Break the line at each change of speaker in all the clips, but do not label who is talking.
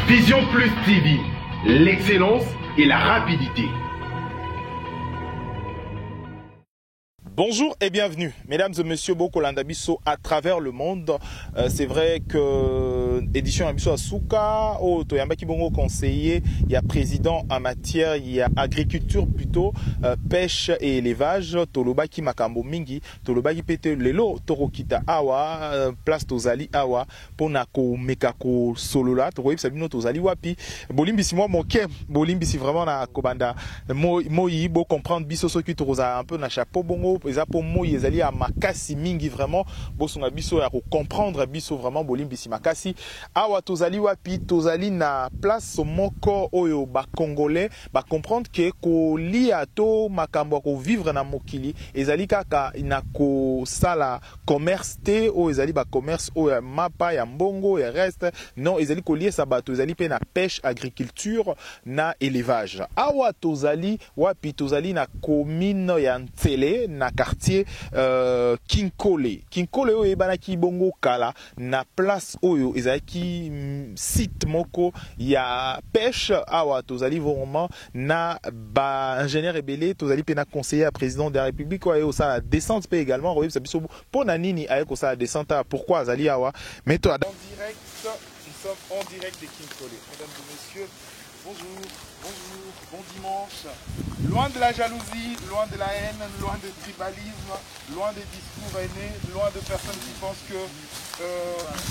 Vision Plus TV, l'excellence et la rapidité.
Bonjour et bienvenue, mesdames et messieurs, Bokolanda Bisso à travers le monde. C'est vrai que édition Abisso Asuka, au Toyamba Kibongo conseiller, il y a président en matière, il y a agriculture plutôt, pêche et élevage, Toloba ki Makambo Mingi, Toloba ki Pete Lelo, Torokita Awa, place Tozali Awa, Ponako Mekako Solola, Toroib Sabino Tozali Wapi, Bolimbisi moi moke, Bolimbisi vraiment na Kobanda, Moyi, Bo comprendre Bisso Soki Toroza un peu na chapeau bongo. Pour moi, ils allaient à Makasi mingi vraiment. Bosonga biso ya comprendre biso vraiment bolim bisi Makasi. Awa tozali wapi tozali na place moko oyo ba congolais ba comprendre que ko lia to makambo ko vivre na mokili ezali kaka na ko sala commerce te o ezali ba commerce o ya mapa ya mbongo ya reste non ezali ko lier sa bato ezali pe na pêche agriculture na élevage. Awa tozali wapi tozali na commune ya Ntsele na quartier Kinkole. Kinkole oyo ebanaki bongo kala na place oyo ezaki site moko ya pêche awa tozali vraiment na ba ingénieur ebele tozali pe na conseiller à président de la République oyo ça la descente pe également royeb sabiso pona nini ayeko ça la descente pourquoi azali awa mais toi en direct nous sommes en direct de Kinkole. Mesdames et messieurs, bonjour, bonjour, bon dimanche. Loin de la jalousie, loin de la haine, loin du tribalisme, loin des discours haineux, loin de personnes qui pensent que il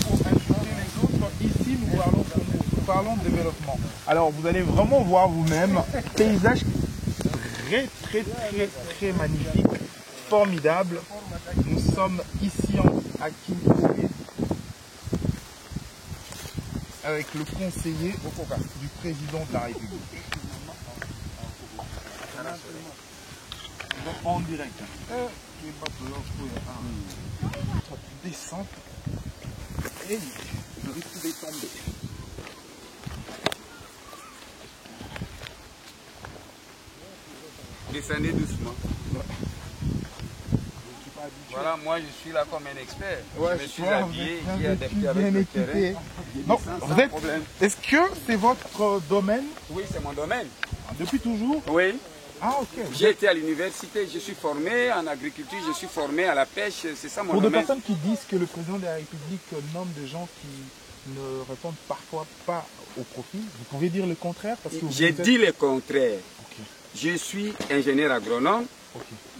faut insulter les autres. Ici, nous parlons de développement. Alors, vous allez vraiment voir vous-même, paysage très magnifique, formidable. Nous sommes ici à Kinkole avec le conseiller du président de la République. En direct. Descente. Et je risque de tomber.
Descendez doucement. Voilà, moi je suis là comme un expert.
Ouais,
je me suis habillé, j'ai adapté avec le terrain.
Non, vous êtes... Est-ce que c'est votre domaine?
Oui, c'est mon domaine.
Depuis toujours?
Oui.
Ah, ok.
J'ai été à l'université, je suis formé en agriculture, je suis formé à la pêche, c'est ça mon domaine.
Pour des personnes qui disent que le président de la République nomme des gens qui ne répondent parfois pas au profil, vous pouvez dire le contraire parce que
j'ai dit le contraire.
Okay.
Je suis ingénieur agronome,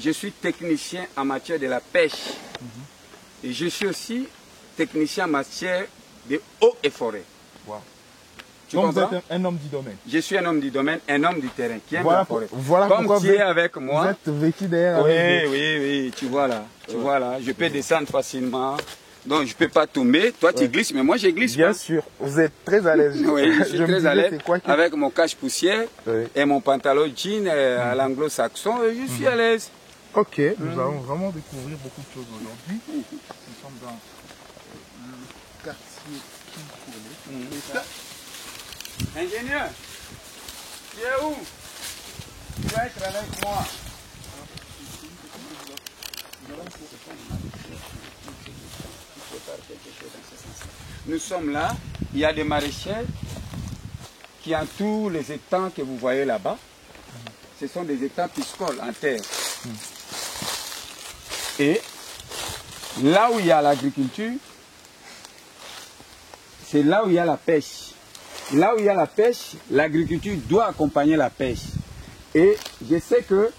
je suis technicien en matière de la pêche et je suis aussi technicien en matière de eau et forêt.
Wow.
Tu
donc
comprends?
vous êtes un homme du domaine.
Je suis un homme du domaine, un homme du terrain qui aime
voilà
la forêt.
Voilà
comme
pourquoi
tu es avec moi.
Vous êtes vêtu derrière.
Oui, tu vois là. Tu vois là, je peux descendre facilement. Donc je ne peux pas tomber. Toi tu glisses, mais moi je glisse.
Bien sûr, vous êtes très à l'aise.
Oui, je suis très à l'aise. Avec mon cache-poussière et mon pantalon jean à l'anglo-saxon, je suis à l'aise.
Ok, nous allons vraiment découvrir beaucoup de choses aujourd'hui. Nous sommes dans le quartier Kinkole.
Ingénieur, tu es où? Tu vas être avec moi. Nous sommes là, il y a des maraîchers qui entourent les étangs que vous voyez là-bas. Ce sont des étangs piscicoles en terre. Et là où il y a l'agriculture, c'est là où il y a la pêche. Là où il y a la pêche, l'agriculture doit accompagner la pêche. Et je sais que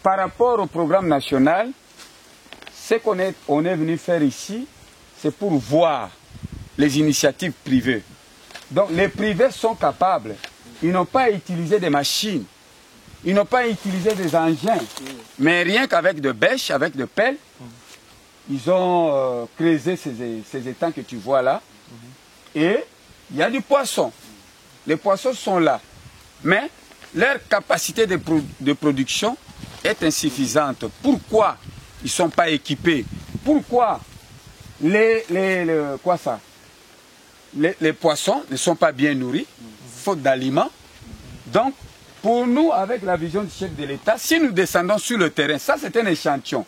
par rapport au programme national, ce qu'on est venu faire ici, c'est pour voir les initiatives privées. Donc les privés sont capables. Ils n'ont pas utilisé des machines. Ils n'ont pas utilisé des engins. Mais rien qu'avec de bêches, avec de pelles, ils ont creusé ces étangs que tu vois là. Et il y a du poisson. Les poissons sont là. Mais leur capacité de production est insuffisante. Pourquoi ils ne sont pas équipés? Pourquoi les poissons ne sont pas bien nourris, faute d'aliments? Donc, pour nous, avec la vision du chef de l'État, si nous descendons sur le terrain, ça c'est un échantillon.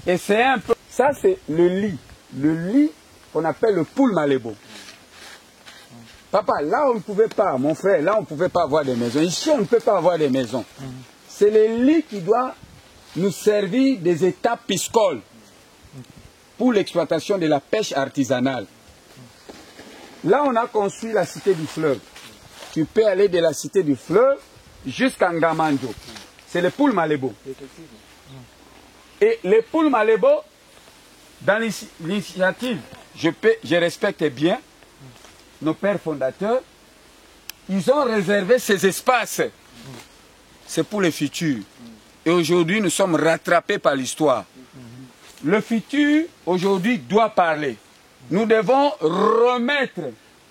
Et c'est un peu... Ça c'est le lit qu'on appelle le poule malébo. Papa, là on ne pouvait pas, mon frère, là on ne pouvait pas avoir des maisons. Ici on ne peut pas avoir des maisons. C'est le lit qui doit nous servir des étapes piscicoles pour l'exploitation de la pêche artisanale. Là on a construit la cité du fleuve. Tu peux aller de la cité du fleuve jusqu'à Ngamanjo. C'est le poule Malébo. Et les poules Malébo, dans l'initiative, je respecte bien nos pères fondateurs, ils ont réservé ces espaces. C'est pour le futur. Et aujourd'hui, nous sommes rattrapés par l'histoire. Le futur, aujourd'hui, doit parler. Nous devons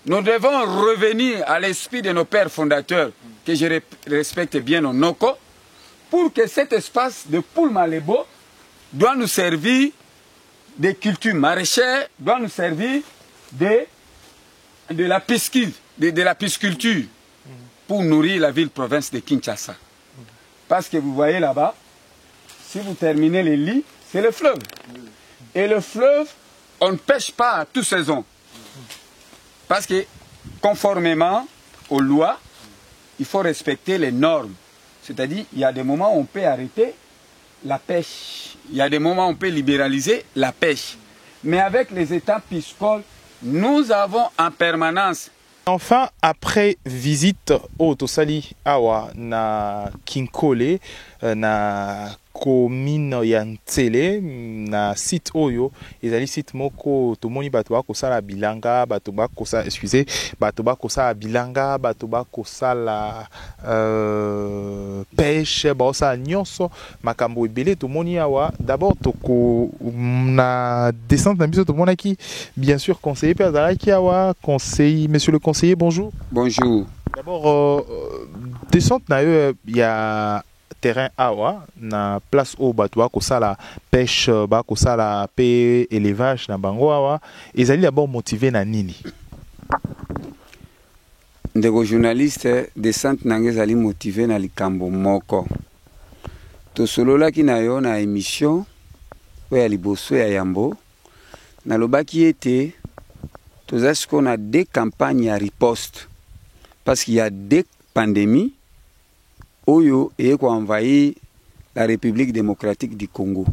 revenir à l'esprit de nos pères fondateurs, que je respecte bien au Noko, pour que cet espace de poule Malébo doit nous servir des cultures maraîchères, doit nous servir de la pisciculture pour nourrir la ville-province de Kinshasa. Parce que vous voyez là-bas, si vous terminez les lits, c'est le fleuve. Et le fleuve, on ne pêche pas à toute saison. Parce que conformément aux lois, il faut respecter les normes. C'est-à-dire, il y a des moments où on peut arrêter la pêche. Il y a des moments où on peut libéraliser la pêche. Mais avec les états piscicoles, nous avons en permanence.
Enfin, après visite au Tosali Awa na Kinkole, na commune ya Ntsele, na site oyo, ezali site moko tomoni bato ba kosala bilanga, bato ba kosala, excusez, bato ba kosala bilanga, bato ba kosala pêche, ba kosala nyonso, makambo ebele tomoni awa. D'abord toko na descente na biso tomonaki bien sûr conseiller pe azalaki awa, conseiller, monsieur le conseiller, bonjour.
Bonjour.
D'abord descente na yo ya terrain awa na place au bato bakosala pêche bakosala pe élevage na bango awa ezali d'abord motivé na nini?
Ndeko journaliste, descente nange ezali motivé na likambo moko. Tosololaki na yo na émission oyo ya liboso ya Yambo nalobaki ete toza siko na deux campagnes ya riposte parce qu'il y a deux pandémies oyo eye ko envahir la République démocratique du Congo.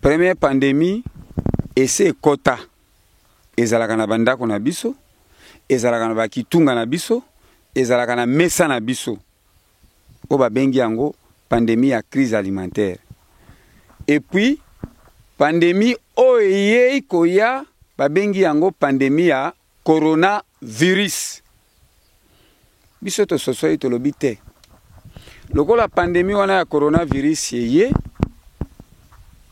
Première pandémie, ese kota ezalaka na bandako na biso, ezalaka na bakitunga na biso, ezalaka na mesa na biso. O ba bengi yango pandémie ya crise alimentaire. Et puis pandémie oyo koya ba bengi yango pandémie ya coronavirus. Biso to sosoi to lobite. Loko la pandémie wana ya coronavirus yeye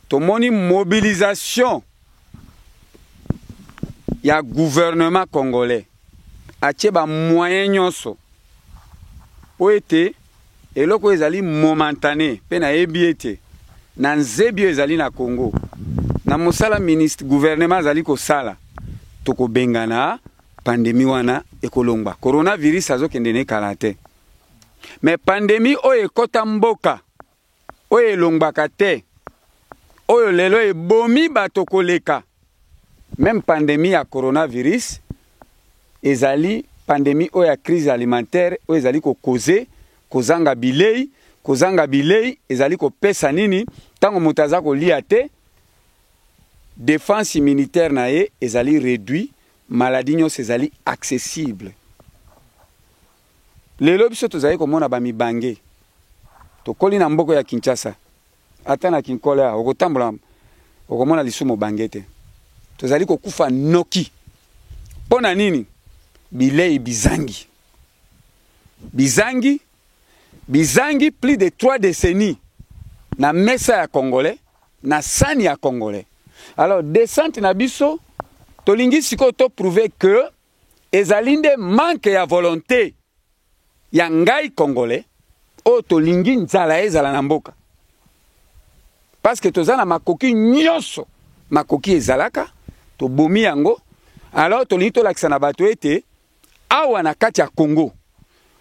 to moni mobilisation ya gouvernement congolais atie ba moyen nyonso po ete eloko ezali momentané pe na ebiete na nzebio ezali na Congo na mosala ministre gouvernement azali ko sala to ko bengana pandémie wana ekolongba coronavirus azokende ne kalate mais pandémie oyo ekota mboka oyo elongbaka te oyo lelo ebomi bato koleka même pandémie ya coronavirus ezali pandémie oyo ya crise alimentaire oyo ezali ko causer kozanga bilei ezali ko pesa nini tango mutaza ko lia te défense immunitaire na ye ezali réduit maladie nyonso ezali accessible. Lelo biso tozali komona ba mibange tokoli na mboko ya Kinshasa ata na Kinkola okotambola okomona lisumo bangete tozali kokufa noki pona nini bilei bizangi plus de 3 décennies na mesa ya congolais na sani ya congolais. Alors descente na biso tolingi siko to prouver que ezalinde manque ya volonté ya ngai congolais o tolingi nzala ezala na mboka parce que tozana makoki nyonso makoki ezalaka to bomi yango. Alors tolingi to lakisa na bato ete awa na kati ya Congo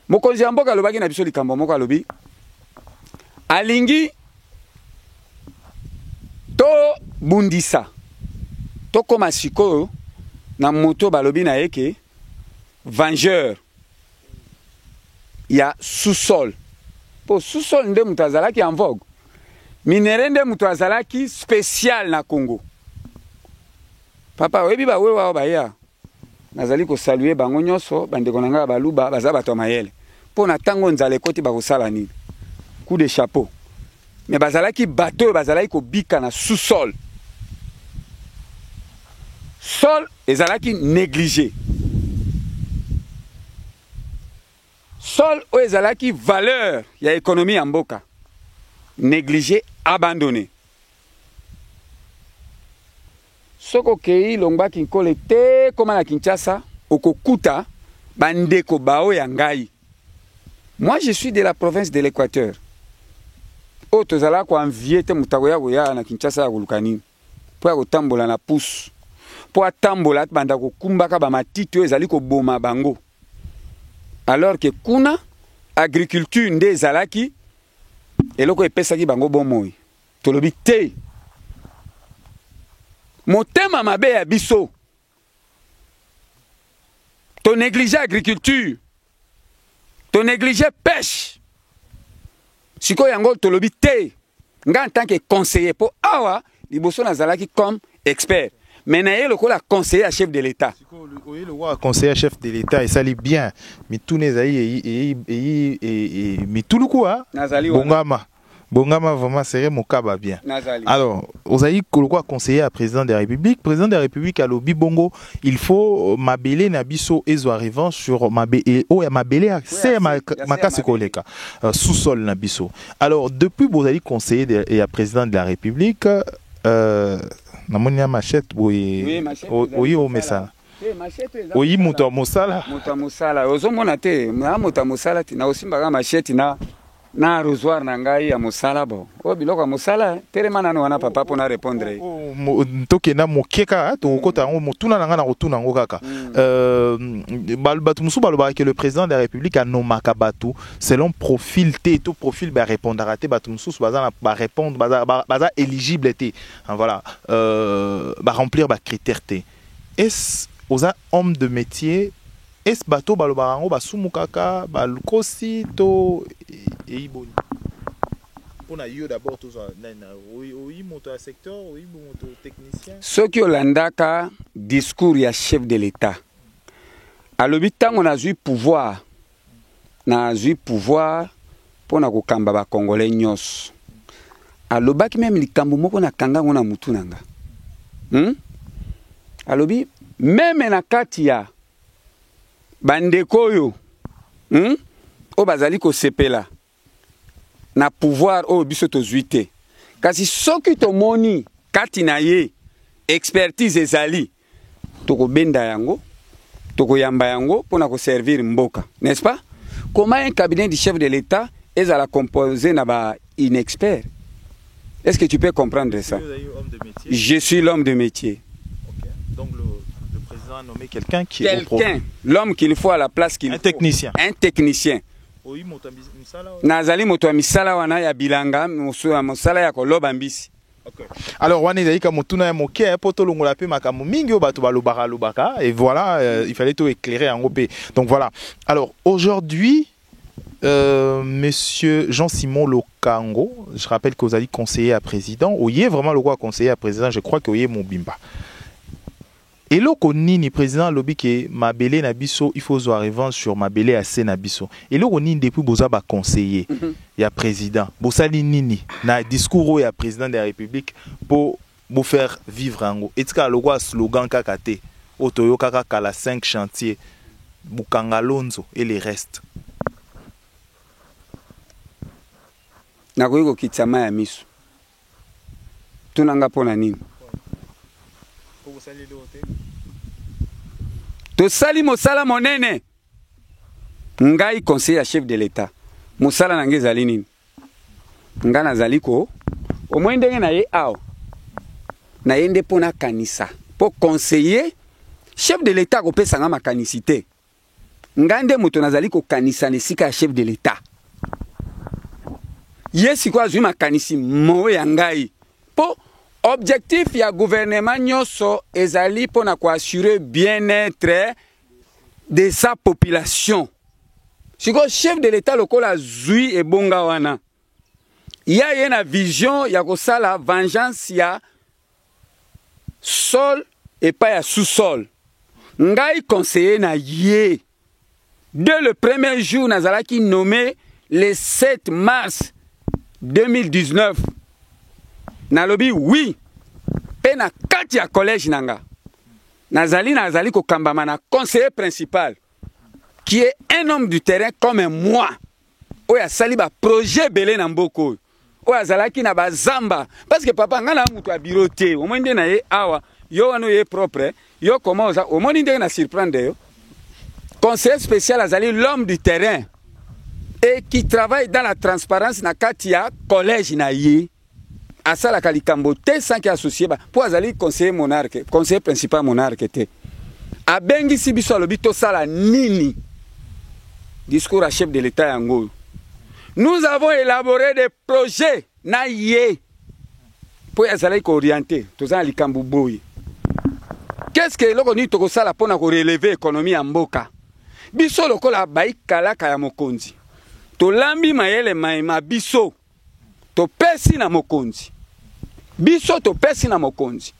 mokonzi ya mboka alobaki na biso likambo moko alobi alingi to bundisa to koma sikoyo na moto balobi na yeke vengeur ya sous-sol. Po sous-sol nde mutu azalaki en vogue. Minere nde mutu azalaki spécial na Congo. Papa webi ba wewa ba ya. Nazali ko saluer bango nyonso bandeko na nga baluba baza bato mayele. Po na tango nzale koti ba ko sala nini. Coup de chapeau. Mais bazalaki bateau bazalaki ko bika na sous-sol. Sol ezalaki négligé. Sol o ezalaki valeur ya économie en mboka. Négligé, abandonné. Soko kei longba kinkole te koma na Kinshasa okokuta bandeko bao ya ngai. Moi je suis de la province de l'Équateur. O tozala ko envier te mutago ya goya na Kinshasa ya kolukani. Po ya kotambola na pousse. Po atambola banda ko kumbaka ba matiti o ezali ko boma bango. Alors que kuna agriculture nde ezalaki eloko epesaki bango bomoi. Tolobi te. Motema mabe ya biso. To négliger agriculture. To négliger pêche. Siko yango tolobi te. Nga en tant que conseiller po awa liboso nazalaki comme expert. Mais naye le la conseiller à chef de l'État.
Oui, le roi conseiller chef de l'État et ça lit bien. Mais tout les mais tout le coup hein. Bongama vraiment serait mon cas bien.
Nazali.
Alors, vous avez le roi conseiller à président de la République. Président de la République à l'obi bongo, il faut m'abélé nabiso ezo arrivant sur mabélé oh mabélé c'est ma casse koleka sous-sol nabiso. Alors, depuis vous avez conseiller et à président de la République namonia machette oui au message oui moto mosala
ozomona te na moto mosala ti na osimba machette na arrosoir na ngai ya mosala bo o biloko mosala terema na wana papa pona répondre
toke na mokeka to kota ngo motuna na nga na kotuna ngo kaka batu musu baloba que le président de la République a nomaka batu selon profil te to profil ba répondre à te batu musu baza ba répondre baza éligible te voilà ba remplir ba critères te est aux hommes de métier est bateau balobarango basumukaka balukosi to eiboni pona yo d'abord tous oui moto secteur oui moto technicien
ce qui olandaka discours ya chef de l'État alobi tango na zui pouvoir pona ko kamba ba congolais nyos alobaki même likambo moko na kanga ngona mutu nanga alobi même na kati ya bandeko yo o bazali ko sepela na pouvoir o biso to zuite kasi soki to moni kati na ye expertise ezali to ko benda yango to ko yamba yango pona ko servir mboka n'est-ce pas? Comment un cabinet du chef de l'État est à la composer na ba inexpert? Est-ce que tu peux comprendre ça? Je suis l'homme de métier.
Okay. Donc le président a nommé quelqu'un qui est
l'homme qu'il faut à la place qu'il faut. Un technicien.
Oui, motomisala.
Nazali motomisala wana ya bilanga mosala ya koloba mbisi.
Okay. Alors wana ezali ka motuna ya moke poto longola pe makamu mingi o bato balobaka lobaka et voilà il fallait tout éclairer en OP. Donc voilà. Alors aujourd'hui monsieur Jean-Simon Lokango, je rappelle que vous allez conseiller à président, oyé vraiment le roi conseiller à président, je crois que oyé mon bimba. Et là, ni président lobby que mabélé nabiso, il faut arriver sur mabélé assez nabiso. Et là, on depuis boza ba conseiller, il y a président. Bosali nini na discours il y a président de la République pour vous faire vivre en haut. Et tu as le roi slogan kakate, otoyo kaka kala 5 chantiers, Bukangalonzo et les restes.
Nakoyiko kitsama ya miso. Tunanga pona nini? To sali mosala monene. Ngai conseiller chef de l'État. Mosala nange zali nini? Nga nazali ko au moins ndenge na ye aw. Na yende pona kanisa. Po conseiller chef de l'État ko pesa nga makanisité. Ngande moto nazali ko kanisa nesika chef de l'État. Yesi kwa zuma kanisi mo ya ngai. Po Objectif ya gouvernement nyonso ezali pona ko assurer bien-être de sa population. Siko chef de l'État lokola zui e bonga wana. Ya yena vision ya kosala vengeance ya sol et pas ya sous-sol. Ngai conseiller na ye. Dès le premier jour nazalaki nommé le 7 mars 2019. Nalobi oui. Pe na kati ya collège nanga. Nazali kokambama na conseiller principal qui est un homme du terrain comme moi. Oya sali ba projet belé na mboko. Oya zalaki na bazamba parce que papa ngana mutu a biroté. Au moins na ye awa yo wano ye propre. Yo comment ça au moins ndenge na surprendre yo. Conseiller spécial azali l'homme du terrain et qui travaille dans la transparence na kati ya collège na ye. Asala kalikambo te sans qu'il associé ba pour azali conseiller monarque, conseiller principal monarque te. Abengi sibiso lobito sala nini. Discours à chef de l'État yango. Nous avons élaboré des projets na ye pour azali ko orienter to za likambo boy. Qu'est-ce que loko ni toko sala pona ko relever économie ya mboka? Biso lokola bai kalaka ya mokonzi. To lambi mayele maima biso. To pesi na mokonzi. Biso to pesi na mokonzi.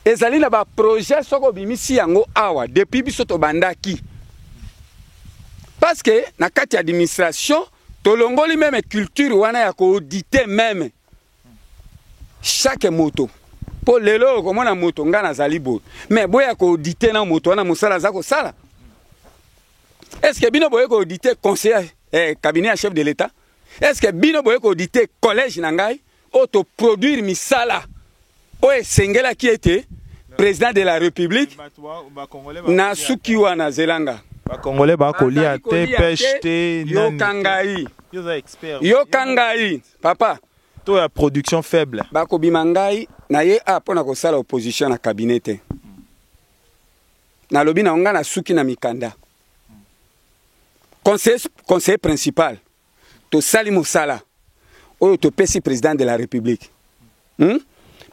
Ezali na ba projet soko bimisi yango awa depuis biso to bandaki. Parce que na kati administration to longoli même culture wana ya ko auditer même chaque moto. Po lelo komona moto ngana zalibo. Mais boya ko auditer na moto wana musala zako sala. Est-ce que bino boye ko auditer conseiller cabinet chef de l'État? Est-ce que bino boye ko auditer collège nangai auto produire misala o esengela qui était président de la République na suki wana zelanga
ba congolais ba kolia te pêche te
yo kangai yo kangai papa
to ya production faible
ba ko bimangai na ye apona ko sala opposition na cabinet na lobi na onga na suki na mikanda conseiller principal to sali musala oyo to pesi président de la République.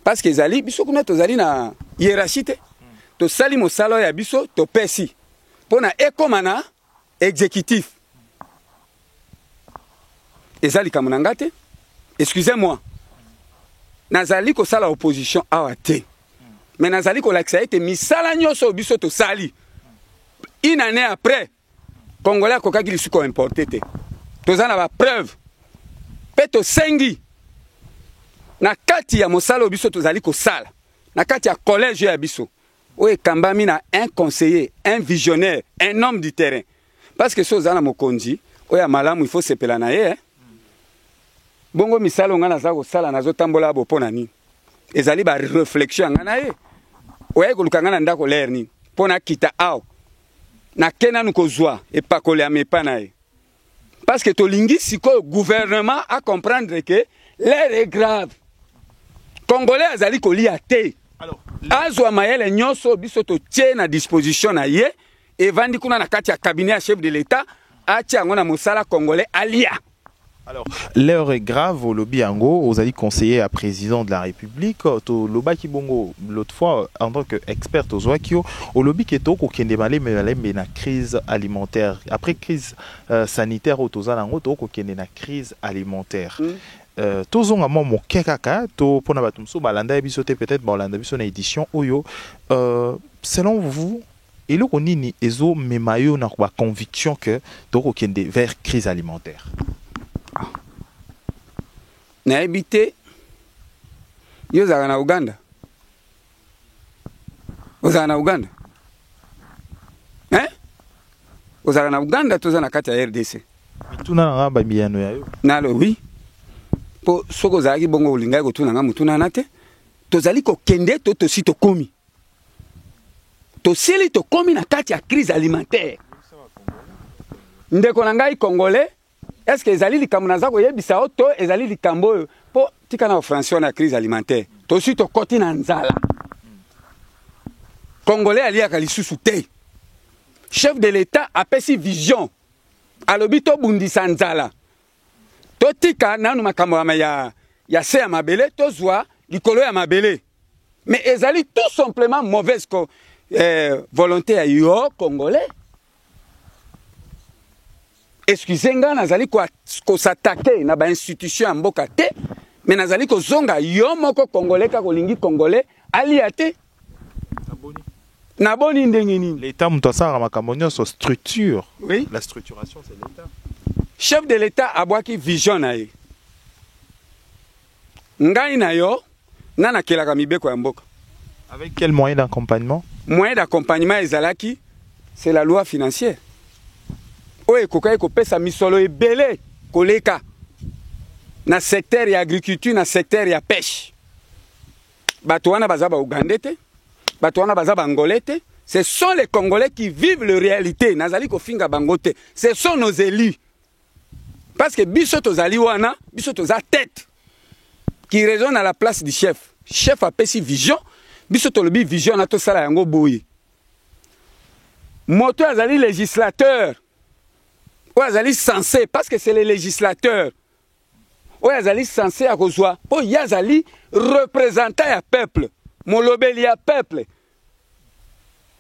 Parce que zali biso kuna to zali na hiérarchie te. To sali musala ya biso to pesi pona ekomana exécutif. Ezali kamunanga te. Excusez-moi. Nazali ko sala opposition awa te. Mais nazali ko lakisa ete misala nyoso biso to sali. Une année après Congolais kokaki lisuko importé te. Tozana ba preuve. Peto sengi. Na kati ya mosala biso tozali ko sala. Na kati ya collège ya biso. Oye kambami na un conseiller, un visionnaire, un homme du terrain. Parce que so zana mokonzi, oya malamu il faut sepela na ye. Bongo misalo ngana za ko sala nazo tambola bo pona ni. Ezali ba réflexion ngana ye. Oye ko lukanga na ndako ler ni. Pona kita ao. Na kena nuko zwa et pas kolé à mes panaye. Parce que tolingi siko gouvernement à comprendre que l'air est grave. Congolais azali ko lia te. Alors, azwa mayele nyonso biso to tie na disposition na ye et vandi kuna na kati ya cabinet chef de l'État atia ngona mosala congolais alia.
Alors, l'heure est grave au lobby Ango, aux alliés conseillers à président de la République, au lobby Kibongo, l'autre fois, en tant qu'expert aux Ouakio, au lobby qui est au Kendemale, mais la crise alimentaire. Après crise sanitaire, au Tozanango, au Kendena crise alimentaire. Tozonga mo kekaka, to pona batumso, balanda ebisote peut-être, balanda ebisote édition, oyo. Selon vous, et le konini, ezo memayo na kwa conviction que to kende vers crise alimentaire.
Na habité yo zaka na Uganda. Ozaka na Uganda. Ozaka na Uganda toza na kati ya RDC.
Mituna na ba miyano yayo.
Nalo oui. Po soko zaki bongo ulinga ko tuna nga mutuna nate. Tozali ko kende to si to komi. To sili to komi na kati ya crise alimentaire. Ndeko na ngai congolais. Est-ce que ezali likambo naza ko yebisa oto ezali likambo po tika na français na crise alimentaire to si to koti na nzala congolais alia kalisusu te chef de l'État a pesi vision alobi to bundisa nzala to tika nanu makambo ya se ya mabele to zwa likolo ya mabele. Mais ezali tout simplement mauvaise volonté à yo congolais. Excusez-moi, nazali ko s'attaquer na ba institution ya mboka te, mais nazali ko zonga yo moko congolais ka kolingi congolais aliate. Naboni ndengini.
L'État mutasa ramakamonion so structure.
Oui.
La structuration c'est l'État.
Chef de l'État abwaki vision na ye. Ngai na yo nana kelaka mibeko ya mboka.
Avec quel moyen d'accompagnement?
Moyen d'accompagnement ezalaki c'est la loi financière. Oye kokai ko pesa misolo ebele koleka na secteur ya agriculture na secteur ya pêche. Bato wana baza ba Ougandais, bato wana baza ba Angolais. Ce sont les Congolais qui vivent la réalité. Nazali ko finga bangote. Ce sont nos élus. Parce que biso tozali wana, biso toza tête qui résonne à la place du chef. Chef a pesi vision, biso tolobi vision na to sala yango boye. Moto azali législateur. Ou azali censé parce que c'est les législateurs. Ou azali censé à kozwa. O yazali représentant ya peuple. Molobeli ya peuple.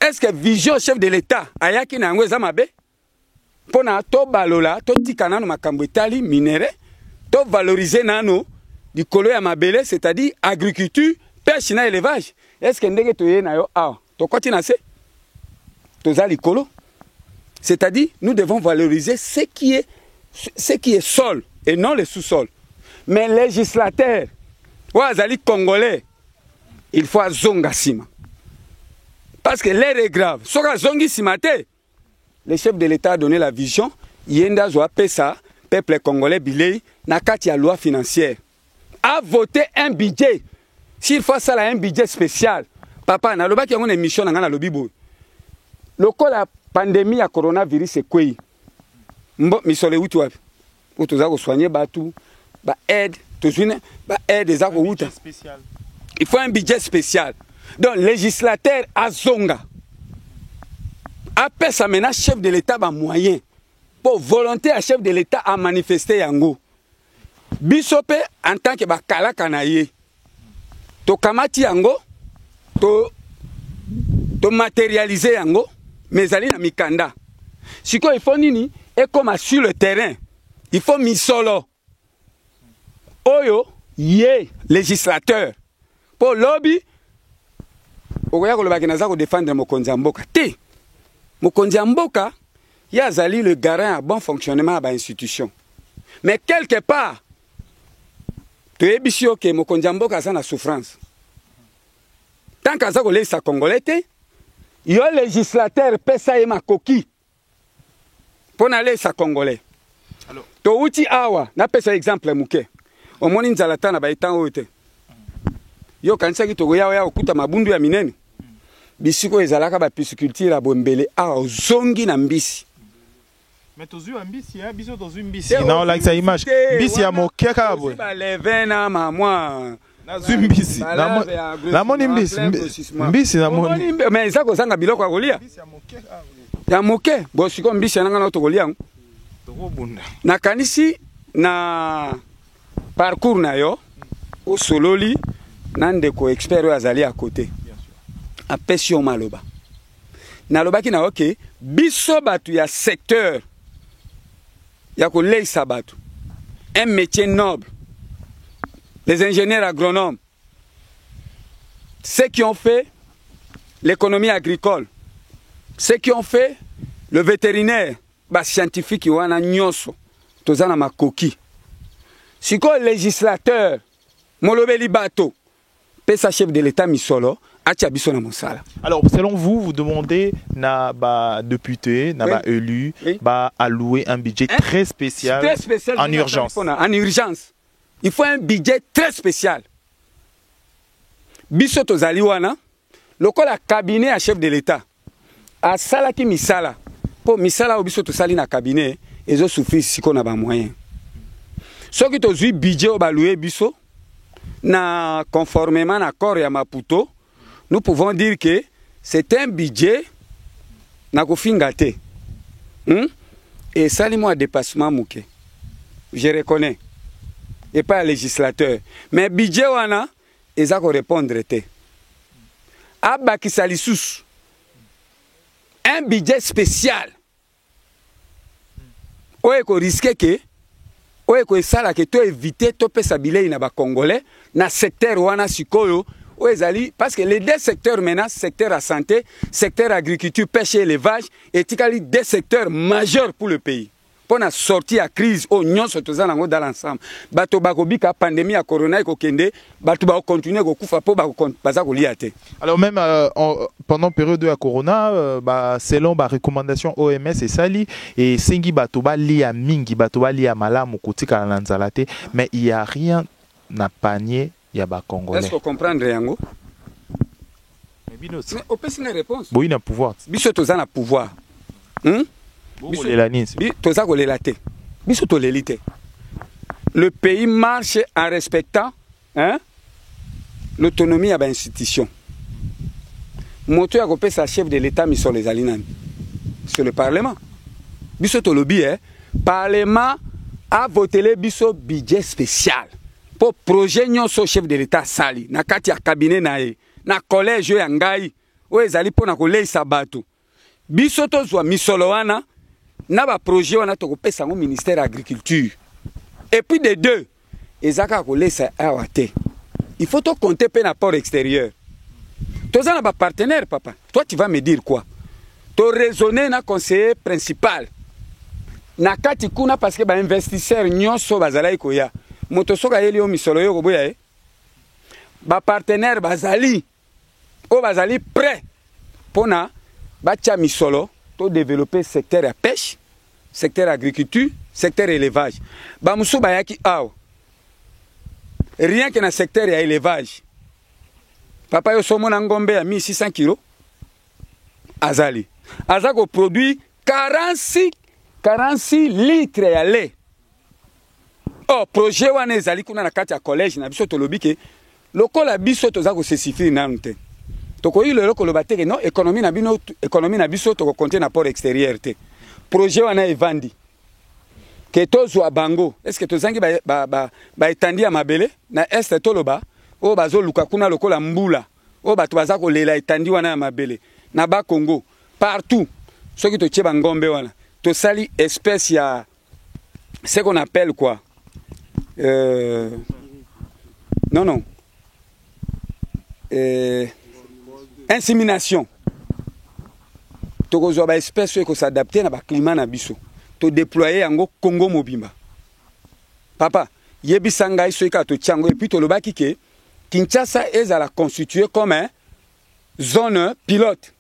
Est-ce que vision chef de l'État ayaki na yango eza mabe? Pona to balola, to tika nano makambo etali minéré, to valoriser nano du kolo ya mabele, c'est-à-dire agriculture, pêche na élevage. Est-ce que ndenge toye na yo to koti na se? Toza likolo. C'est-à-dire nous devons valoriser ce qui est sol et non le sous-sol. Mais législateurs, ou azali congolais, il faut azonga sima. Parce que l'air est grave. Soka zongi simate. Le chef de l'État a donné la vision. Yenda Zoa Pesa, peuple congolais bilei, na kati ya loi financière. A voté un budget. S'il faut ça, un budget spécial. Papa, na loba ki yon émission na ngana lobibo. Loko la pandémie ya coronavirus c'est quoi? Mbo misole wutu wapi? Wutu za ko soigner batu, ba aide, tozune, ba aide za ko wuta. Il faut un budget spécial. Donc, législateur a zonga. Après ça, maintenant, chef de l'État a moyen. Pour volonté à chef de l'État à manifester yango. Bisope, en tant que bakala kanaye. To kamati yango, to matérialiser yango, mais ali na mikanda. Si quoi il faut nini, et comme sur le terrain, il faut misolo. Oyo, yé, législateur. Pour lobby, okoya koloba kenaza ko défendre mokonzi mboka te. Mokonzi mboka ya zali le garant à bon fonctionnement ba institution. Mais quelque part to ebisio ke mokonzi mboka sa na souffrance. Tant qu'aza ko lesa congolais te, yo législateur pesa ye makoki. Pona lesa congolais. Alors, to uti awa na pesa exemple muke. Omoni nzalata na ba etan ote. Yo kanisa ki togo ya okuta mabundu ya minene. Bisiko ezalaka ba pisciculture la bombele zongi na mbisi.
Mais tozu mbisi hein, biso tozu mbisi. Non like sa image. Mbisi ya mokeka boy.
Ba levena mamwa.
Na zu mbisi. Na moni mbisi. Mbisi na moni.
Mais ça ko sanga biloko ya kolia.
Mbisi ya mokeka.
Ya moke, bo siko mbisi nanga na to kolia.
Toko bunda.
Na kanisi na parcours na yo o sololi nande ko expert azali à côté. A pession maloba. Naloba ki na ok, biso batu ya secteur ya ko leisa batu. Un métier noble. Les ingénieurs agronomes, ceux qui ont fait l'économie agricole, ceux qui ont fait le vétérinaire, ba scientifique wana nyoso, tozana makoki. Siko législateur, molobeli bato, pesa chef de l'État misolo,
alors, selon vous, vous demandez na ba député, na ba élu, ba allouer un budget très spécial en urgence.
En urgence. Il faut un budget très spécial. Biso tozali wana, lokola cabinet à chef de l'État. A sala ki misala. Po misala o biso tozali na cabinet, ezo souffrir siko na ba moyen. Soki tozui budget o ba louer biso na conformément à accord ya Maputo. Nous pouvons dire que c'est un budget na kofingate. Et ça, moi, dépassement mouké. Je reconnais. Et pas législateur. Mais budget wana, eza ko répondre te. Abakisa lisusu un budget spécial. Oye ko risque que oye ko esala que to éviter to pesa bilei na ba congolais na secteur wana sikoyo oezali parce que les deux secteurs maintenant secteur à santé, secteur agriculture, pêche et élevage et tikali deux secteurs majeurs pour le pays. Pour la sortie à crise au nyonso tozana ngo dans l'ensemble. Bato bakobika pandémie à corona ko kende, bato ba continuer ko kufa po baza ko liate.
Alors même pendant période de la corona selon ba recommandation OMS et sali et sengi bato ba lia mingi bato ba lia malamu kotika na nzalate mais il y a rien na panier ya ba congolais.
Est-ce que comprendre yango?
Mais bino
mais on peut une réponse.
Boyi na pouvoir.
Biso tozana pouvoir. Le pays marche en respectant l'autonomie à l'institution. Moto a coupé sa chef de l'État mis sur les alignants. C'est le Parlement. Biso to lobby, Parlement a voté le biso budget spécial pour projet nyonso chef de l'État sali. Na kati ya cabinet nae, na collège ya ngai, o ezali pona ko leisa bato. Biso to zwa misolo wana na ba projet wana to kopesa ngo ministère de l'agriculture. Et puis de deux, ezaka ko laisser awate. Il faut to compter pe na port extérieur. Toza na ba partenaire papa. Toi tu vas me dire quoi? To raisonner na conseiller principal. Na kati kuna parce que ba investisseur nyonso bazala ikoya. Moto soka yeli o misolo yo ko boya ba partenaire bazali o bazali prêt pona bacha misolo to développer secteur à pêche, secteur agriculture, secteur élevage. Ba musu bayaki aw. Rien que dans secteur à élevage. Papa yo somo na ngombe ya 1600 kg. Azali. Azako produit 46 litres ya lait. Oh, projet wana ezali kuna na kati ya collège na biso to lobike lokola biso to za ko sesifiri na nte. Toko yi lelo ko lobateke non économie na biso to ko compter na port extérieur te. Projet wana evandi. Que tozo abango. Est-ce que tozangi ba etandi ya mabele na est toloba o bazo luka kuna lokola mbula. O bato baza ko lela etandi wana ya mabele na ba Congo partout. Soki to tcheba ngombe wana. To sali espèce ya ce qu'on appelle quoi? Non. Insémination. Tokozwa ba espèce ko s'adapter na ba climat na biso. To déployer yango Congo mobimba. Papa, yebisanga iso ka to tchango et puis to lobaki ke Kinshasa ezala constitué comme un zone pilote.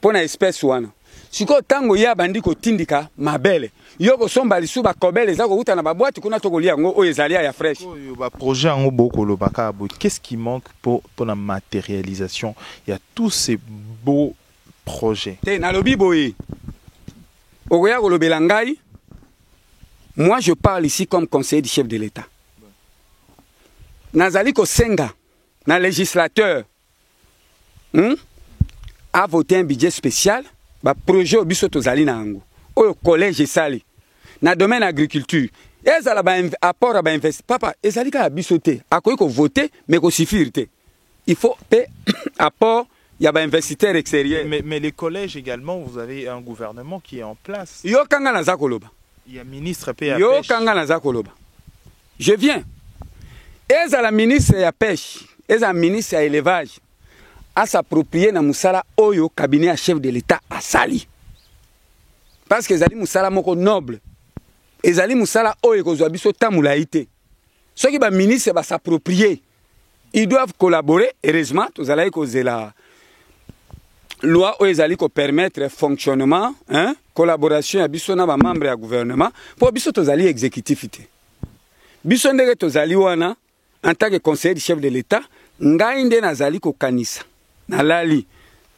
Pour na espèce wana. Siko tango ya bandi ko tindika mabele. Yoko somba lisu ba kobele za ko uta na ba boîte kuna to kolia ngo o ezalia ya fresh.
Yo ba projet ngo boko lobaka bo. Qu'est-ce qui manque pour la matérialisation? Il y a tous ces beaux projets.
Te na lobi boyi. Okoya ko lobela ngai. Moi je parle ici comme conseiller du chef de l'État. Nazali ko senga na législateur a voté un budget spécial. Ba projet obiso tozali na ngo oyo collège sali na domaine agriculture ezala ba apport ba investi papa ezali ka biso te akoyi ko voter mais ko suffire te il faut pe apport ya ba investisseur extérieur
mais les collèges également vous avez un gouvernement qui est en place
yo kanga na zakoloba
il y a ministre pe ya
yo
pêche
kanga na zakoloba je viens ezala ministre ya pêche ezala ministre ya élevage à s'approprier na musala oyo cabinet à chef de l'État a sali. Parce que ezali musala moko noble. Ezali musala oyo kozwa biso tamulaite. Ceux qui ba ministre ba s'approprier, ils doivent collaborer heureusement tozala kozela loi oyo ezali ko permettre fonctionnement, collaboration ya biso na ba membre ya gouvernement pour biso tozali exécutifité. Biso ndenge tozali wana en tant que conseiller du chef de l'État, ngai nde nazali ko kanisa. Nalali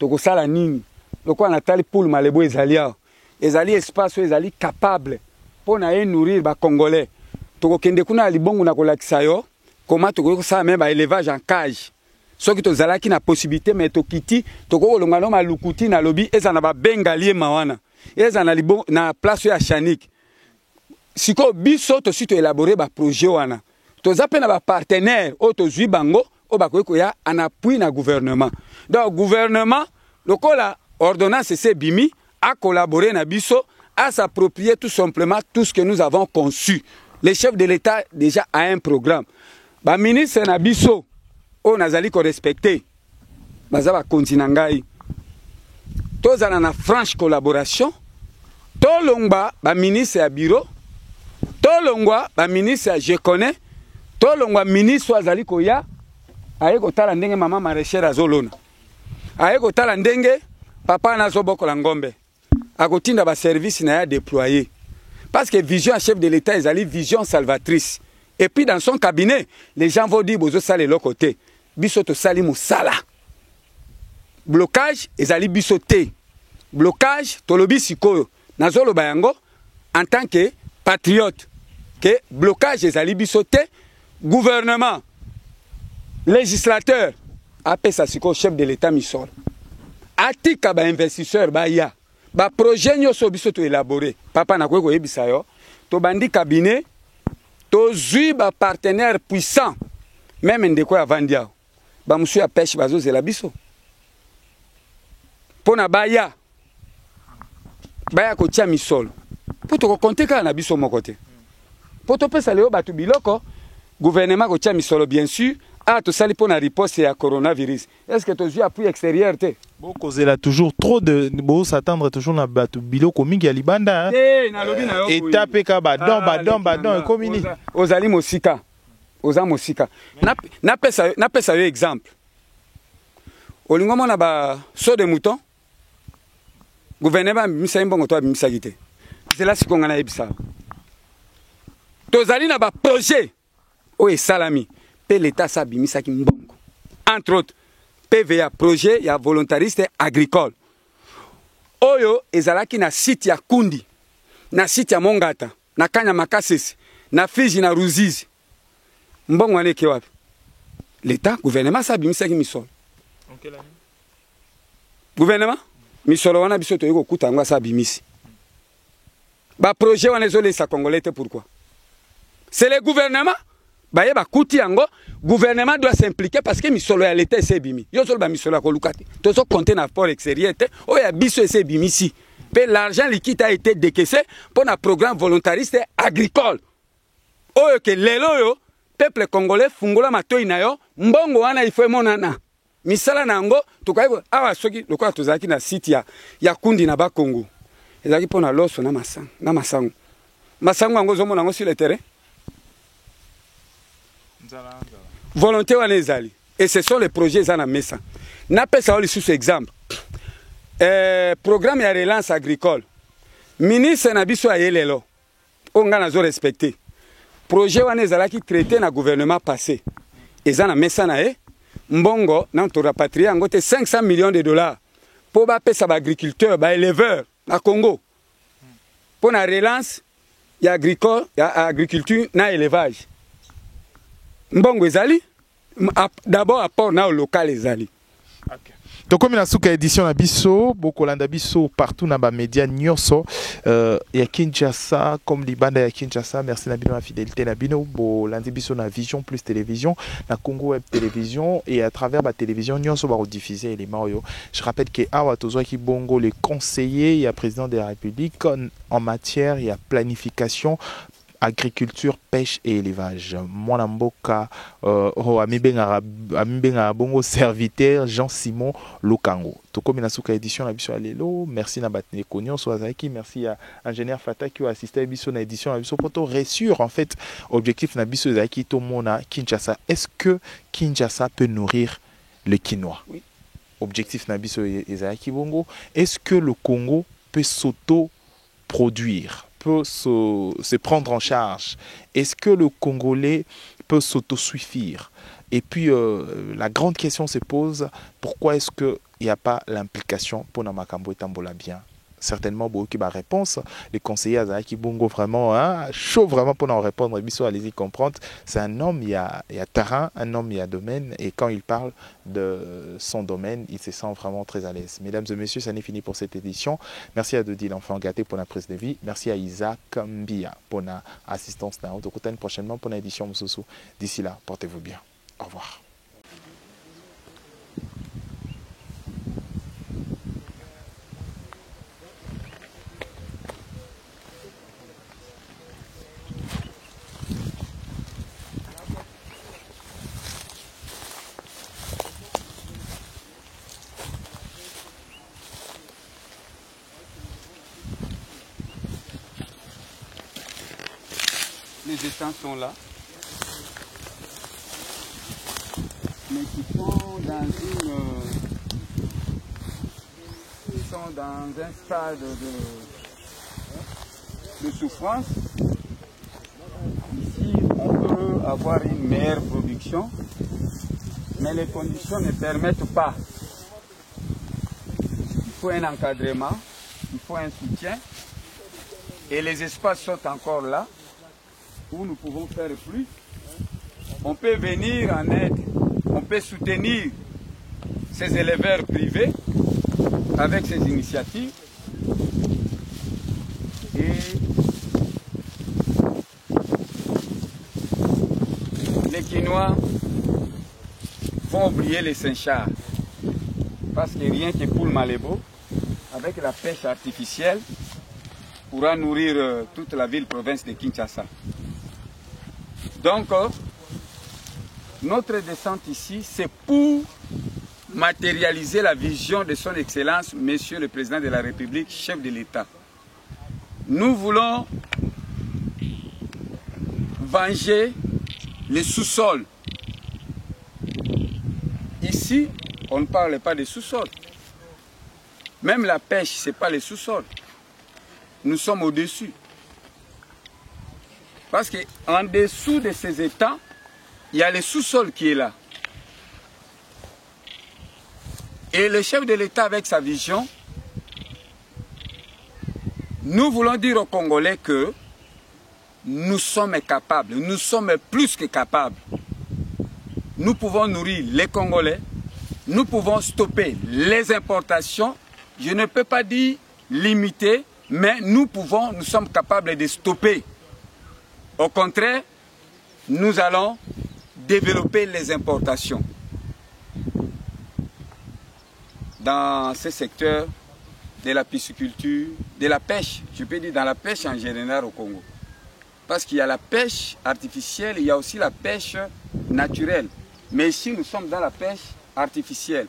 toko sala nini loko na tali pour malebo ezali espace ezali capable pour na nourrir ba congolais toko kende kuna libongo na kolakisa yo comment toko sala même ba élevage en cage soki to zalaki na possibilité mais to kiti toko longa no malukuti na lobi eza na ba bengalie mawana eza na libongo na place ya chanik siko biso to sito élaborer ba projet wana toza pe na ba partenaire o tozui bango o bakoki koya en appui na gouvernement. Donc gouvernement lokola ordonnance c'est bimi a collaboré na biso à s'approprier tout simplement tout ce que nous avons conçu. Le chef de l'État déjà a un programme. Ba ministre na biso o nazali ko respecter. Baza ba kontinangai. Tozana na franche collaboration. Tolongba ba ministre ya bureau. Tolongwa ba ministre ya je connais. Tolongwa ministre azali koya. Aye kotala ndenge mama maraîchère azolona. Aye kotala ndenge papa nazo bokola ngombe. Akotinda ba service na ya déployer. Parce que vision à chef de l'État ezali vision salvatrice. Et puis dans son cabinet, les gens vont dire bozo sale l'autre côté. Biso to sali musala. Blocage ezali biso te. Blocage tolobi sikoyo. Nazolo bayango en tant que patriote. Que blocage ezali biso te. Gouvernement, législateur, appelle ça sikoyo chef de l'État misol. Atika ba investisseur ba ya. Ba projet nyoso biso to élaboré. Papa na ko yebisa yo. To bandi cabinet, to zui ba partenaire puissant. Même ndeko ya vandia. Ba musu ya pêche bazo zela biso. Pona baya. Baya ko tia misol. Poto ko compter ka na biso mokote. Poto pesa leo batu biloko. Gouvernement ko tia misolo bien sûr. Ah, tout ça, pour la riposte à coronavirus. Est-ce que tu as appui extérieur?
Beaucoup là toujours trop de beau s'attendre toujours na batu bilo komingi ya libanda. Et taper ka badon komini.
Ozali mosika. Oza mosika. Na pesa yo exemple. Olingo mona ba so de mouton. Gouvernement misa mbongo to bimisa gite. C'est là sikonga na ebisa. Tozali na ba projet. O salami. L'État s'abimisa ki mbongo. Entre autres, PVA, projet ya volontariste agricole. Oyo ezalaki na site ya Kundi, na site ya Mongata, na Kanya Makasese, na Fiji na Ruzizi. Mbongo wane ke wapi? L'État, gouvernement s'abimisa ki misolo. Gouvernement, misolo wana biso toyeko kuta ngwa s'abimisi. Ba projet wana ezole sa congolais pourquoi? C'est le gouvernement. Baye ba kuti yango, gouvernement doit s'impliquer parce que misolo ya l'État ese bimi. Yo solo ba misolo ya kolukati. Tozo compter na port extérieur te, o ya biso ese bimi si. Pe l'argent liquide a été décaissé pour un programme volontariste agricole. Oyo ke lelo yo, peuple congolais fungola matoi na yo, mbongo wana ifo monana. Misala nango, tukaibo awa soki lokola tozaki na site ya Kundi na ba Congo. Ezaki pona loso na masango. Masango yango zo mona ngo sur le terrain. Volonté wana ezali. Et ce sont les projets zana mesa. Na pesa oli sous exemple. Programme ya relance agricole. Ministre na biso ayelelo. Onga nazo respecter. Projet wana ezalaki traité na gouvernement passé. Ezana mesa na mbongo na to rapatrier yango te 500 millions de dollars. Po ba pesa ba agriculteur, ba éleveur na Congo. Pour la relance ya agricole, ya agriculture na élevage. Mbongo ezali d'abord apport na local ezali.
Okay. Donc comme na suka édition na biso bokolanda biso partout na ba média nyonso ya Kinshasa comme libanda ya Kinshasa, merci na bino la fidélité na bino bolandi biso na Vision Plus télévision na Congo Web télévision et à travers ba télévision nyonso ba rediffuser éléments yo. Je rappelle que awa tozwaki bongo les conseillers ya président de la République en matière ya planification agriculture, pêche et élevage. Mwana mboka amibenga bongo serviteur Jean-Simon Lukango. Tokomi na suka édition na biso alelo. Merci na batne konyo so azaki, merci à ingénieur Fata qui a assisté à biso na édition na biso poto réussir en fait objectif na biso azaki to mona Kinshasa. Est-ce que Kinshasa peut nourrir le Quinois? Oui. Objectif na biso ezaki bongo. Est-ce que le Congo peut s'auto-produire? Peut se prendre en charge? Est-ce que le Congolais peut s'autosuffire? Et puis la grande question se pose, pourquoi est-ce qu'il n'y a pas l'implication pour Namakambo et Tambola bien certainement beaucoup de réponses. Les conseillers Azaki Bongo vraiment chaud vraiment pour en répondre. Bisso, allez-y comprendre. C'est un homme, il y a terrain, un homme, il y a domaine. Et quand il parle de son domaine, il se sent vraiment très à l'aise. Mesdames et messieurs, ça n'est fini pour cette édition. Merci à Dodi l'enfant gâté pour la prise de vie. Merci à Isaac Mbia pour l'assistance. On se retrouve prochainement pour l'édition Moussoussou. D'ici là, portez-vous bien. Au revoir.
Les étangs sont là, mais qui sont dans un stade de souffrance. Ici, on peut avoir une meilleure production, mais les conditions ne permettent pas. Il faut un encadrement, il faut un soutien, et les espaces sont encore là, où nous pouvons faire plus. On peut venir en aide, on peut soutenir ces éleveurs privés avec ces initiatives. Et les Quinois vont oublier les Saint-Charles, parce que rien que pour le Malébo, avec la pêche artificielle, pourra nourrir toute la ville-province de Kinshasa. Donc, notre descente ici, c'est pour matérialiser la vision de son Excellence, Monsieur le Président de la République, chef de l'État. Nous voulons venger les sous-sols. Ici, on ne parle pas de sous-sol. Même la pêche, ce n'est pas les sous-sols. Nous sommes au-dessus. Parce qu'en dessous de ces étangs, il y a le sous-sol qui est là. Et le chef de l'État, avec sa vision, nous voulons dire aux Congolais que nous sommes capables, nous sommes plus que capables. Nous pouvons nourrir les Congolais, nous pouvons stopper les importations. Je ne peux pas dire limiter, mais nous sommes capables de stopper. Au contraire, nous allons développer les importations dans ce secteur de la pisciculture, de la pêche, je peux dire dans la pêche en général au Congo. Parce qu'il y a la pêche artificielle, il y a aussi la pêche naturelle. Mais ici, nous sommes dans la pêche artificielle.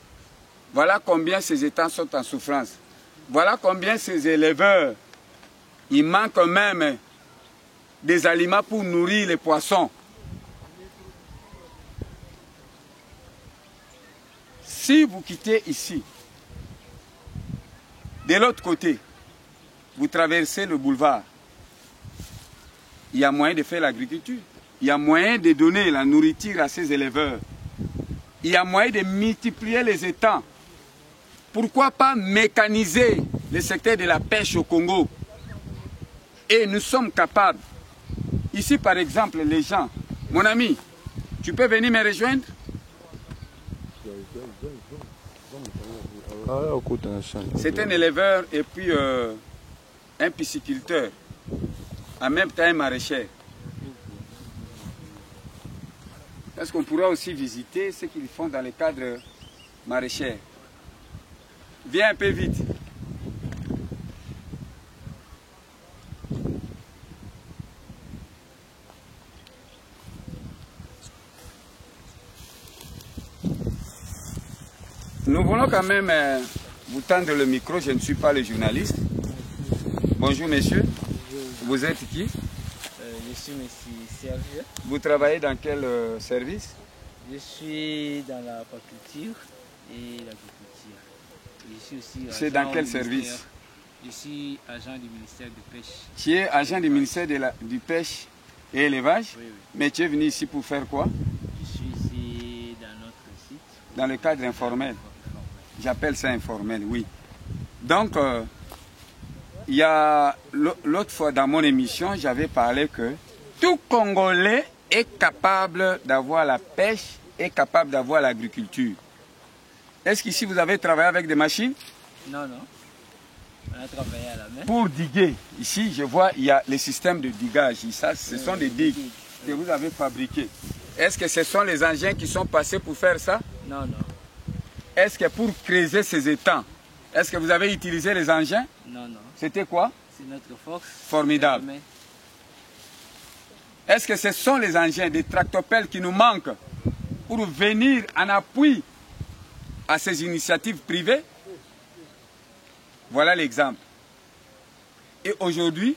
Voilà combien ces étangs sont en souffrance. Voilà combien ces éleveurs, il manque même des aliments pour nourrir les poissons. Si vous quittez ici, de l'autre côté, vous traversez le boulevard, il y a moyen de faire l'agriculture. Il y a moyen de donner la nourriture à ces éleveurs. Il y a moyen de multiplier les étangs. Pourquoi pas mécaniser le secteur de la pêche au Congo? Et nous sommes capables. Ici, par exemple, les gens, mon ami, tu peux venir me rejoindre? C'est un éleveur et puis un pisciculteur, en même temps un maraîcher. Est-ce qu'on pourra aussi visiter ce qu'ils font dans le cadre maraîcher? Viens un peu vite. Nous voulons quand même vous tendre le micro, je ne suis pas le journaliste. Bonjour messieurs, vous êtes qui?
Je suis monsieur Serge.
Vous travaillez dans quel service?
Je suis dans la aquaculture et l'agriculture. Je suis aussi
c'est dans quel service?
Je suis agent du ministère de Pêche.
Tu es agent du ministère du Pêche et Élevage?
Oui, oui.
Mais tu es venu ici pour faire quoi?
Je suis ici dans notre site.
Dans le cadre informel. J'appelle ça informel, oui. Donc, il y a l'autre fois dans mon émission, j'avais parlé que tout Congolais est capable d'avoir la pêche, est capable d'avoir l'agriculture. Est-ce qu'ici vous avez travaillé avec des machines?
Non, non. On a travaillé à la main.
Pour diguer, ici je vois il y a les systèmes de digage. Ça, ce sont des digues que vous avez fabriquées. Est-ce que ce sont les engins qui sont passés pour faire ça?
Non, non.
Est-ce que pour creuser ces étangs, est-ce que vous avez utilisé les engins?
Non, non.
C'était quoi?
C'est notre force.
Formidable. Est-ce que ce sont les engins des tractopelles qui nous manquent pour venir en appui à ces initiatives privées? Voilà l'exemple. Et aujourd'hui,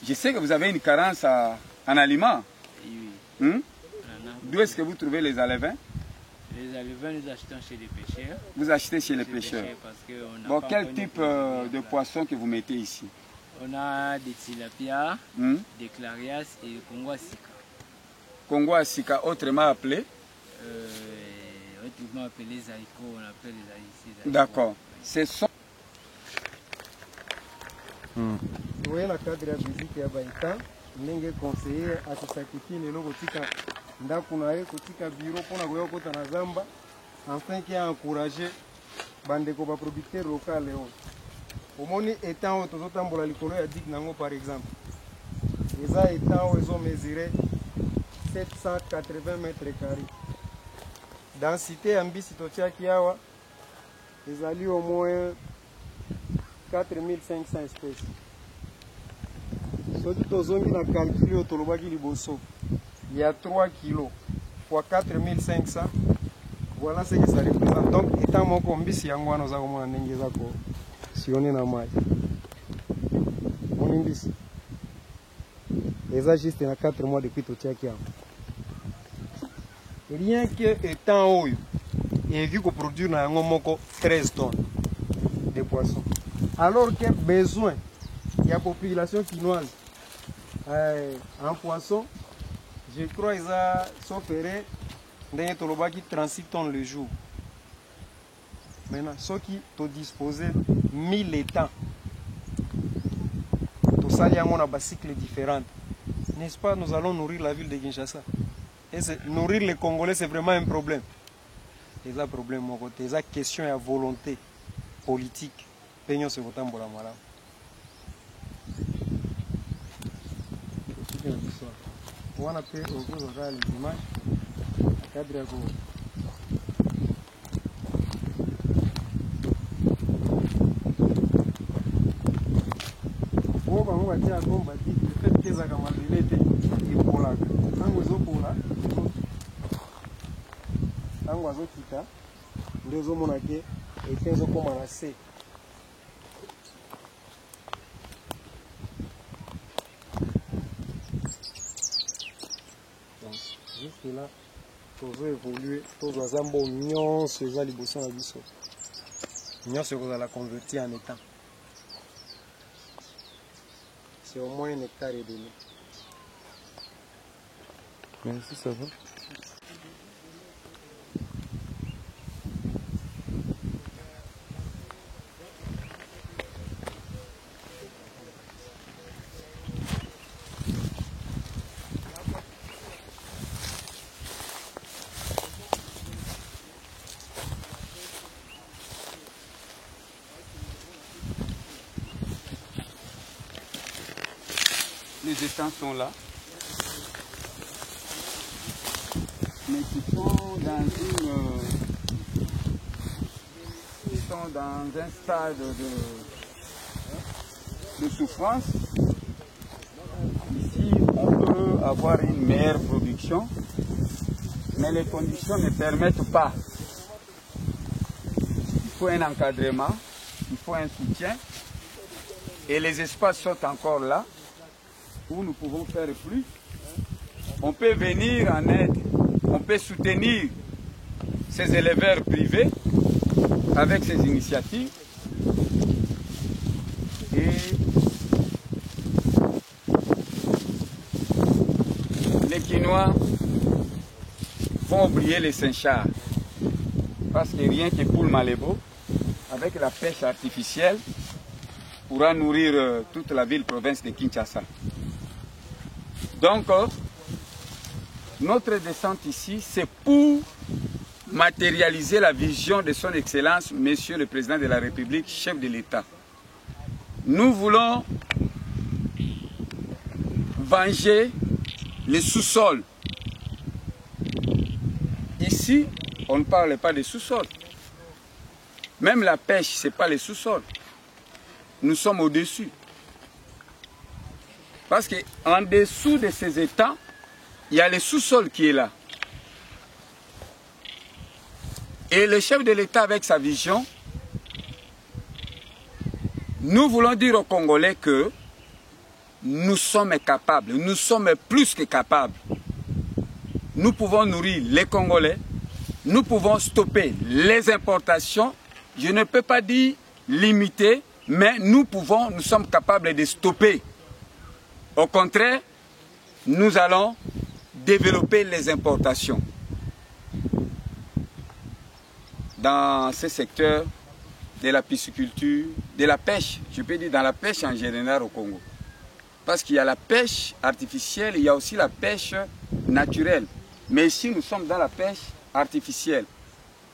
je sais que vous avez une carence en aliments.
Oui.
D'où est-ce que vous trouvez les alevins?
Les alevins, nous achetons chez les pêcheurs.
Vous achetez chez les pêcheurs. Bon, quel type de poisson que vous mettez ici?
On a des tilapia, des clarias et des Congo Sika.
Congo Sika, autrement appelé?
Autrement appelé zaïko, on appelle les haïtiens.
D'accord. Ce sont...
Oui, la cadre de visite ya baïta, ndenge conseiller atusakiti lelo kotika ndako na ye kotika bureau pona koya kota na zamba afin qu'il a encouragé bandeko ba producteur local leo. Omoni étant tozotambola likolo ya dik nango par exemple. Eza étant ils ont mesuré 780 mètres carrés. Densité ya mbisi totiaki awa ezali au moins 4500 espèces. Soki tozongi na calcul oyo tolobaki liboso, il y a 3 kilos fois 4500, voilà ce que ça représente. Donc étant moko mbisi yango wana oza komona ndenge eza ko sione na mai. Moni mbisi eza juste na 4 mois depuis totiaki yango. Rien que étant oyo evi koproduire na yango moko 13 tonnes de poissons. Alors que besoin il y a population quinoise en poisson, je crois qu'ils ont s'offert 36 tonnes le jour. Maintenant, ceux qui ont disposé 1000 étangs, tout ça, il y a un cycle différent. N'est-ce pas, nous allons nourrir la ville de Kinshasa. Et nourrir les Congolais, c'est vraiment un problème. C'est un problème, mon côté. C'est une question de volonté politique. Peignons ce votant pour la malade. On a fait au cours de les images à cadre à gauche. On va dire à combat le fait que ça commence à l'été et pour la quand vous pour là quand vous avez quitté les hommes ont été et fait ça comme à la C. Jusque là, tous évoluer, tous les ambos nyons, ces alibosons à biso. Nyons se vous allez convertir en étang. C'est au moins 1 hectare et demi.
Merci, ça va.
Les étangs sont là, mais qui sont dans un stade de souffrance. Ici, on peut avoir une meilleure production, mais les conditions ne permettent pas. Il faut un encadrement, il faut un soutien, et les espaces sont encore là, où nous pouvons faire plus. On peut venir en aide, on peut soutenir ces éleveurs privés avec ces initiatives. Et les Quinois vont oublier les Saint-Charles. Parce que rien que pour le Malébo, avec la pêche artificielle, pourra nourrir toute la ville-province de Kinshasa. Donc, notre descente ici, c'est pour matérialiser la vision de son Excellence, Monsieur le Président de la République, chef de l'État. Nous voulons venger les sous-sols. Ici, on ne parle pas de sous-sols. Même la pêche, ce n'est pas les sous-sols. Nous sommes au-dessus. Parce qu'en dessous de ces étangs, il y a le sous-sol qui est là. Et le chef de l'État, avec sa vision, nous voulons dire aux Congolais que nous sommes capables, nous sommes plus que capables. Nous pouvons nourrir les Congolais, nous pouvons stopper les importations. Je ne peux pas dire limiter, mais nous sommes capables de stopper. Au contraire, nous allons développer les importations dans ce secteur de la pisciculture, de la pêche, je peux dire dans la pêche en général au Congo. Parce qu'il y a la pêche artificielle, il y a aussi la pêche naturelle. Mais ici, nous sommes dans la pêche artificielle.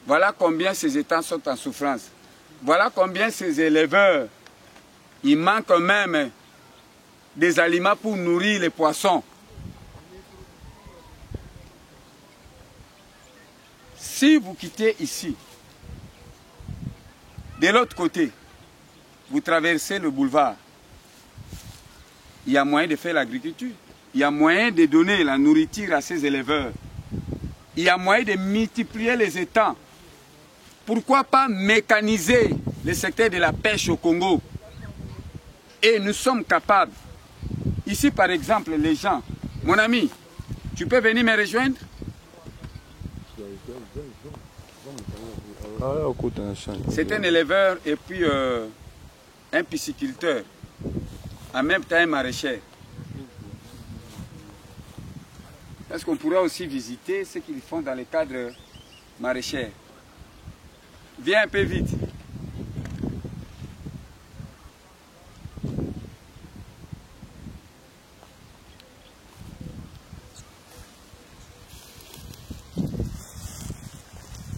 Voilà combien ces étangs sont en souffrance. Voilà combien ces éleveurs, il manque même des aliments pour nourrir les poissons. Si vous quittez ici, de l'autre côté, vous traversez le boulevard, il y a moyen de faire l'agriculture. Il y a moyen de donner la nourriture à ces éleveurs. Il y a moyen de multiplier les étangs. Pourquoi pas mécaniser le secteur de la pêche au Congo? Et nous sommes capables. Ici, par exemple, les gens, mon ami, tu peux venir me rejoindre? C'est un éleveur et puis un pisciculteur, en même temps un maraîcher. Est-ce qu'on pourra aussi visiter ce qu'ils font dans le cadre maraîcher? Viens un peu vite.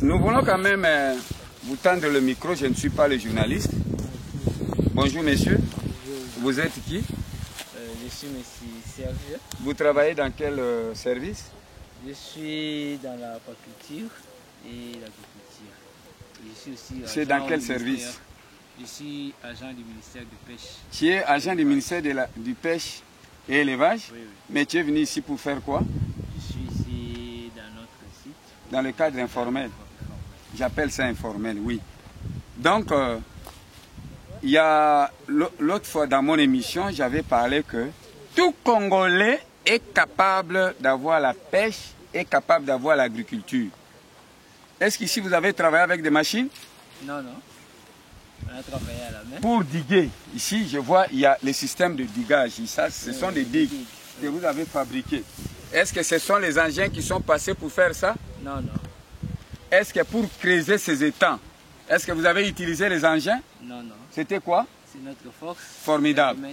Nous voulons quand même vous tendre le micro, je ne suis pas le journaliste. Bonjour messieurs, vous êtes qui?
Je suis monsieur Serge.
Vous travaillez dans quel service?
Je suis dans l'aquaculture et l'agriculture. Je suis aussi
c'est dans quel service?
Je suis agent du ministère de pêche.
Tu es agent du ministère du pêche et élevage?
Oui, oui.
Mais tu es venu ici pour faire quoi?
Je suis ici dans notre site.
Dans le cadre informel. J'appelle ça informel, oui. Donc, il y a l'autre fois dans mon émission, j'avais parlé que tout Congolais est capable d'avoir la pêche, est capable d'avoir l'agriculture. Est-ce qu'ici vous avez travaillé avec des machines?
Non, non. On a travaillé à la main.
Pour diguer, ici je vois il y a les systèmes de digage. Ça, ce sont des digues que vous avez fabriquées. Est-ce que ce sont les engins qui sont passés pour faire ça?
Non, non.
Est-ce que pour creuser ces étangs, est-ce que vous avez utilisé les engins?
Non, non.
C'était quoi?
C'est notre force.
Formidable.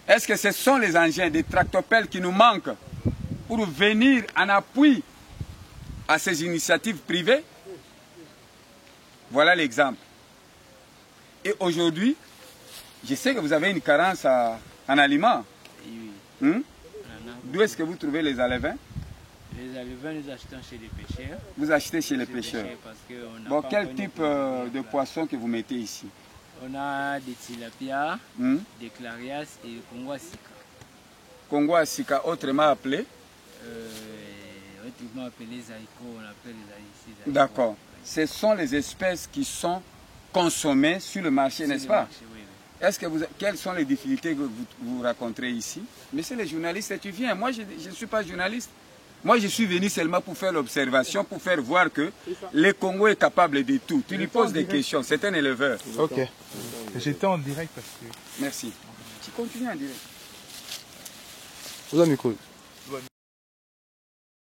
Est-ce que ce sont les engins des tractopelles qui nous manquent pour venir en appui à ces initiatives privées? Voilà l'exemple. Et aujourd'hui, je sais que vous avez une carence en aliments.
Oui.
D'où est-ce que vous trouvez les alevins?
Les alevins, nous achetons chez les pêcheurs.
Vous achetez chez les pêcheurs.
Parce que
bon, quel type de poisson que vous mettez ici?
On a des tilapia, des clarias et Congo Sika.
Congo Sika, autrement appelé?
Autrement appelé zaïko, on appelle les zaïko.
D'accord. Ce sont les espèces qui sont consommées sur le marché, n'est-ce pas?
Oui, oui.
Est-ce que quelles sont les difficultés que vous rencontrez ici? Monsieur le journaliste, tu viens. Moi, je ne suis pas journaliste. Moi, je suis venu seulement pour faire l'observation, pour faire voir que le Congo est capable de tout. Tu lui poses des questions. C'est un éleveur.
Ok. J'étais en direct parce que...
Merci. Tu continues en direct.
Vous avez un micro.